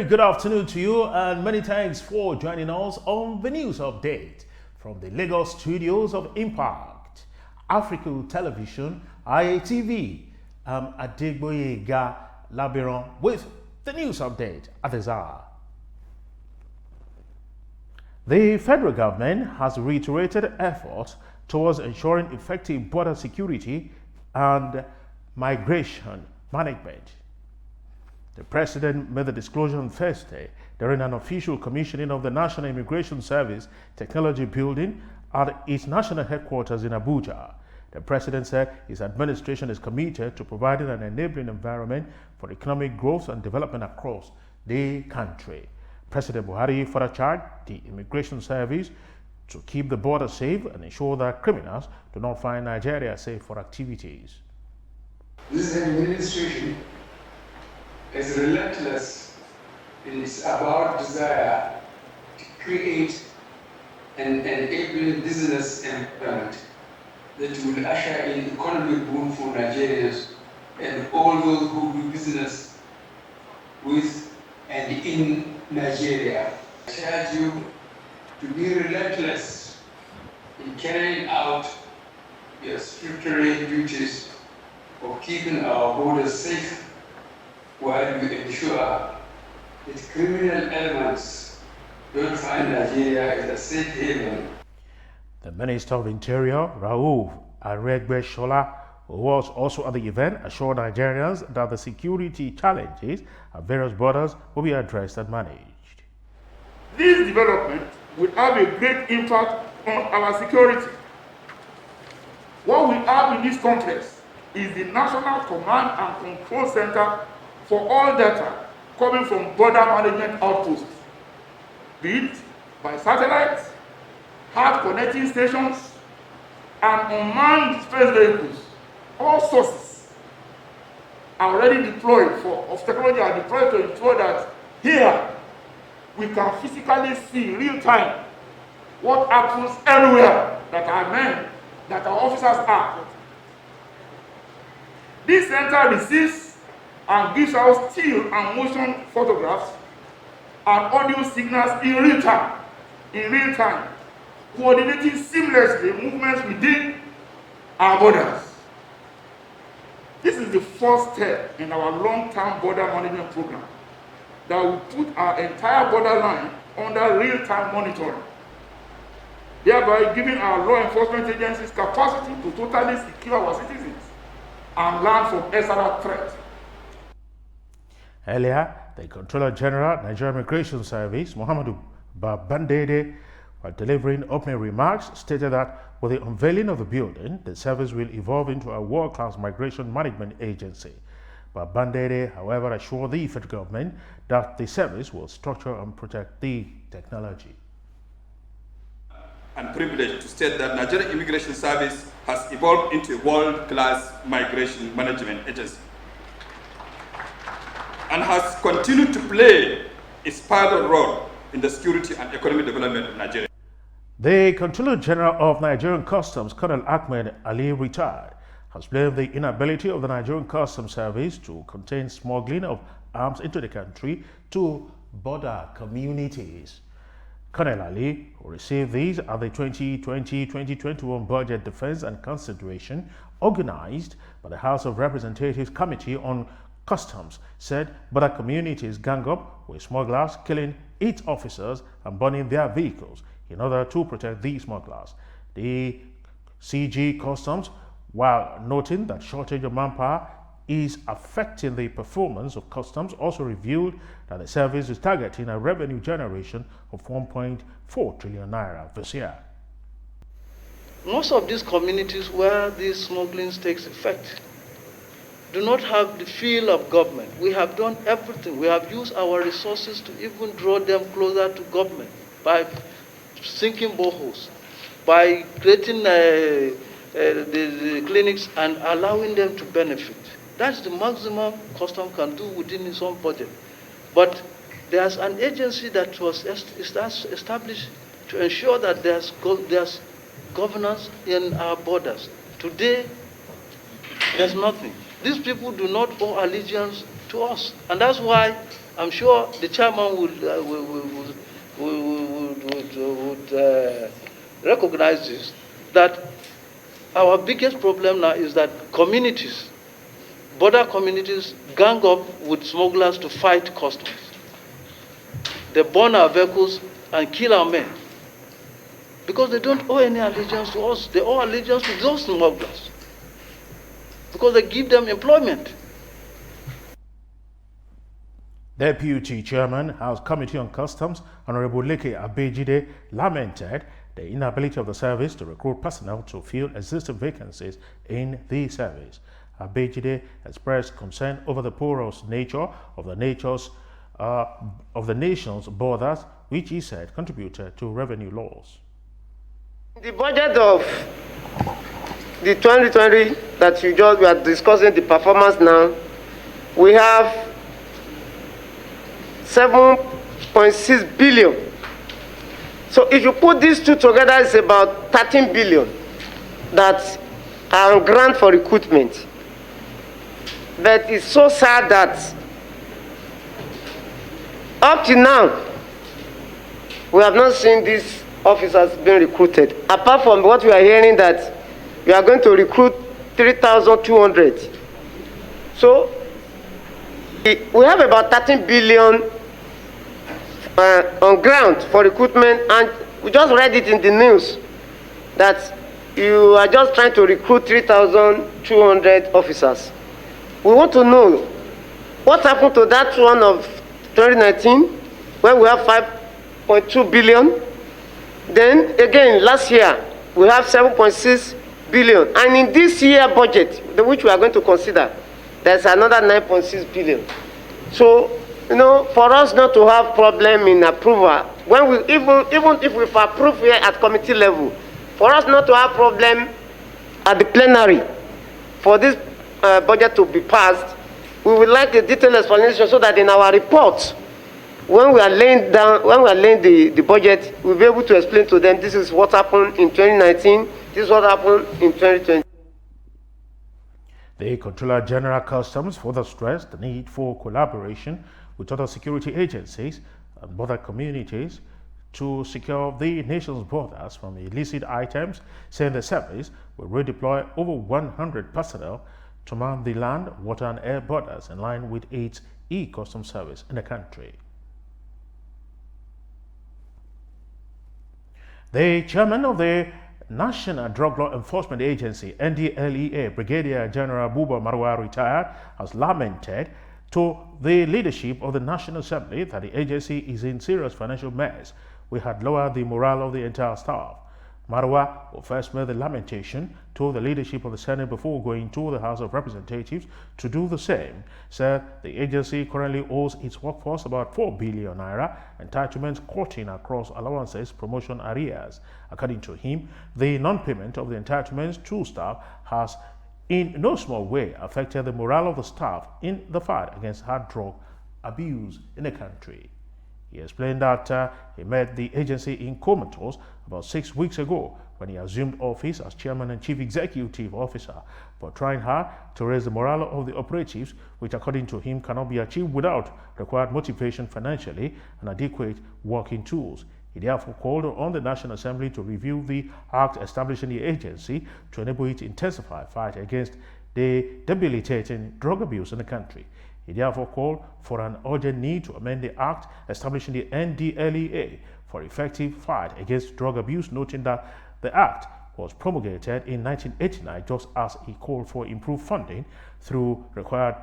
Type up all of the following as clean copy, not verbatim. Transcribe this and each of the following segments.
very good afternoon to you, and many thanks for joining us on the news update from the Lagos studios of Impact, Africa Television, IATV. I'm Adegboyega Labiron with the news update at this hour. The federal government has reiterated efforts towards ensuring effective border security and migration management. The President made the disclosure on Thursday during an official commissioning of the National Immigration Service Technology Building at its national headquarters in Abuja. The President said his administration is committed to providing an enabling environment for economic growth and development across the country. President Buhari further charged the Immigration Service to keep the border safe and ensure that criminals do not find Nigeria safe for activities. This administration is relentless in its avowed desire to create an enabling business environment that will usher in economic boom for Nigerians and all those who do business with and in Nigeria. I charge you to be relentless in carrying out your statutory duties of keeping our borders safe while we ensure that criminal elements don't find Nigeria as a safe haven. The Minister of Interior, Rauf Aregbesola, who was also at the event, assured Nigerians that the security challenges at various borders will be addressed and managed. This development will have a great impact on our security. What we have in this complex is the National Command and Control Center for all data coming from border management outposts, built by satellites, hard connecting stations, and unmanned space vehicles. All sources are already deployed of technology are deployed to ensure that here we can physically see real time what happens everywhere that our men, that our officers are. This center receives and gives out still and motion photographs and audio signals in real time, coordinating seamlessly movements within our borders. This is the first step in our long-term border management program that will put our entire borderline under real-time monitoring, thereby giving our law enforcement agencies capacity to totally secure our citizens and learn from external threats. Earlier, the Controller General, Nigerian Immigration Service, Muhammadu Babandede, while delivering opening remarks, stated that with the unveiling of the building, the service will evolve into a world-class migration management agency. Babandede, however, assured the federal government that the service will structure and protect the technology. I'm privileged to state that Nigerian Immigration Service has evolved into a world-class migration management agency and has continued to play its pivotal role in the security and economic development of Nigeria. The Controller General of Nigerian Customs, Colonel Ahmed Ali, retired, has blamed the inability of the Nigerian Customs Service to contain smuggling of arms into the country to border communities. Colonel Ali, who received these at the 2020-2021 Budget Defense and Consideration organized by the House of Representatives Committee on Customs, said border communities gang up with smugglers, killing 8 officers and burning their vehicles in order to protect these smugglers. The CG Customs, while noting that shortage of manpower is affecting the performance of customs, also revealed that the service is targeting a revenue generation of 1.4 trillion naira this year. Most of these communities where this smuggling takes effect do not have the feel of government. We have done everything. We have used our resources to even draw them closer to government by sinking boreholes, by creating the clinics and allowing them to benefit. That's the maximum custom can do within its own budget. But there's an agency that was established to ensure that there's governance in our borders. Today, there's nothing. These people do not owe allegiance to us. And that's why I'm sure the chairman would recognize this, that our biggest problem now is that communities, border communities, gang up with smugglers to fight customs. They burn our vehicles and kill our men because they don't owe any allegiance to us. They owe allegiance to those smugglers because they give them employment. Deputy Chairman, House Committee on Customs, Honorable Leke Abejide, lamented the inability of the service to recruit personnel to fill existing vacancies in the service. Abejide expressed concern over the porous nature of the nation's borders, which he said contributed to revenue loss. The budget of the 2020 that we are discussing the performance now, we have 7.6 billion. So if you put these two together, it's about 13 billion that are on grant for recruitment. But it's so sad that up to now, we have not seen these officers being recruited. Apart from what we are hearing that we are going to recruit 3,200. So we have about 13 billion on ground for recruitment, and we just read it in the news that you are just trying to recruit 3,200 officers. We want to know what happened to that one of 2019 when we have 5.2 billion. Then again, last year we have 7.6 billion, and in this year budget, which we are going to consider, there's another 9.6 billion. So, you know, for us not to have problem in approval, when we even if we approve here at committee level, for us not to have problem at the plenary for this budget to be passed, we would like a detailed explanation so that in our report, when we are laying the budget, we'll be able to explain to them this is what happened in 2019, this is what happened in 2020. The Controller General Customs further stressed the need for collaboration with other security agencies and border communities to secure the nation's borders from illicit items, saying the service will redeploy over 100 personnel to man the land, water and air borders in line with its e-custom service in the country. The chairman of the National Drug Law Enforcement Agency, NDLEA, Brigadier General Buba Marwa, retired, has lamented to the leadership of the National Assembly that the agency is in serious financial mess, which had lowered the morale of the entire staff. Marwa, who first made the lamentation to the leadership of the Senate before going to the House of Representatives to do the same, said the agency currently owes its workforce about 4 billion naira, entitlements cutting across allowances, promotion arrears. According to him, the non-payment of the entitlements to staff has in no small way affected the morale of the staff in the fight against hard drug abuse in the country. He explained that he met the agency in Comatose about 6 weeks ago when he assumed office as chairman and chief executive officer, but trying hard to raise the morale of the operatives, which according to him cannot be achieved without required motivation financially and adequate working tools. He therefore called on the National Assembly to review the act establishing the agency to enable it to intensify fight against the debilitating drug abuse in the country. He therefore called for an urgent need to amend the act establishing the NDLEA for effective fight against drug abuse, noting that the act was promulgated in 1989 just as he called for improved funding through required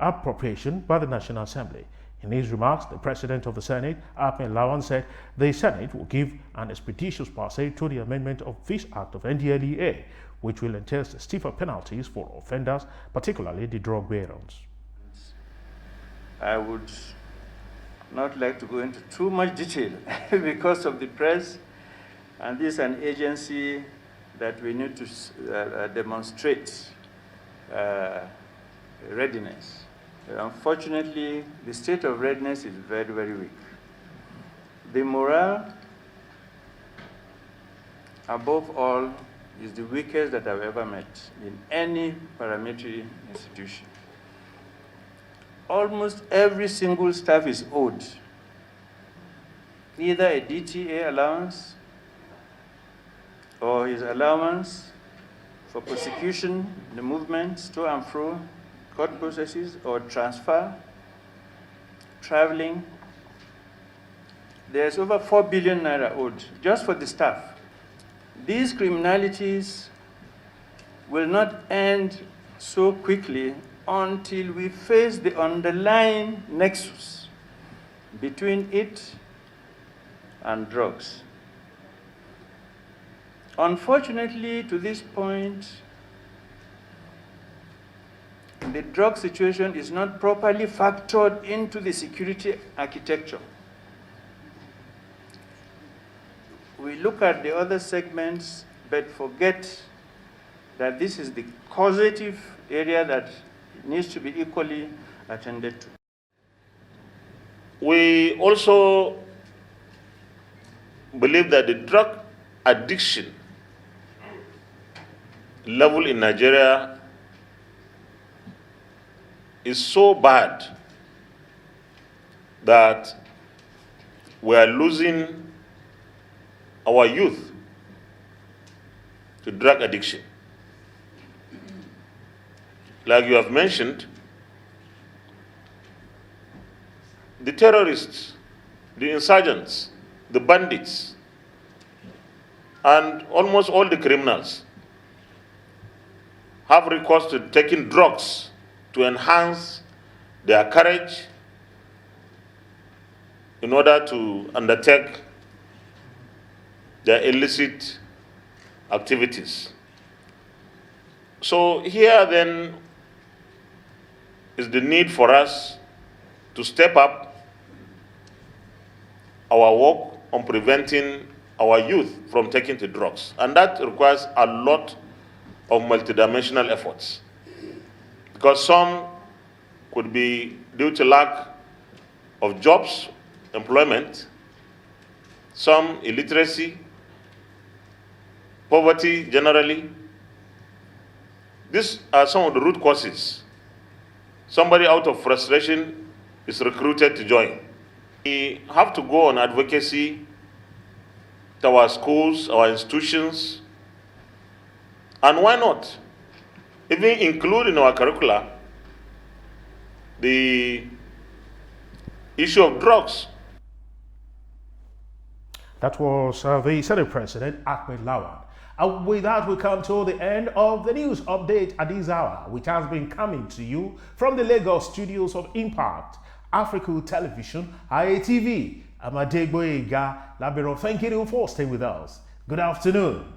appropriation by the National Assembly. In his remarks, the President of the Senate, Ahmed Lawan, said the Senate will give an expeditious passage to the amendment of this act of NDLEA, which will entail stiffer penalties for offenders, particularly the drug barons. I would not like to go into too much detail because of the press, and this is an agency that we need to demonstrate readiness. Unfortunately, the state of readiness is very, very weak. The morale, above all, is the weakest that I've ever met in any paramilitary institution. almost every single staff is owed either a DTA allowance or his allowance for prosecution, the movements to and fro, court processes, or transfer, traveling. There's over 4 billion naira owed just for the staff. These criminalities will not end so quickly until we face the underlying nexus between it and drugs. Unfortunately, to this point, the drug situation is not properly factored into the security architecture. We look at the other segments, but forget that this is the causative area that needs to be equally attended to. We also believe that the drug addiction level in Nigeria is so bad that we are losing our youth to drug addiction. Like you have mentioned, the terrorists, the insurgents, the bandits, and almost all the criminals have recourse to taking drugs to enhance their courage in order to undertake their illicit activities. So here then is the need for us to step up our work on preventing our youth from taking to drugs. And that requires a lot of multidimensional efforts, because some could be due to lack of jobs, employment, some illiteracy, poverty generally. These are some of the root causes. Somebody out of frustration is recruited to join. We have to go on advocacy to our schools, our institutions, and why not even include in our curricula the issue of drugs. That was the Senate President, Ahmed Lawan. And with that, we come to the end of the news update at this hour, which has been coming to you from the Lagos studios of Impact, Africa Television, IATV. I'm Adegboyega Labero. Thank you for staying with us. Good afternoon.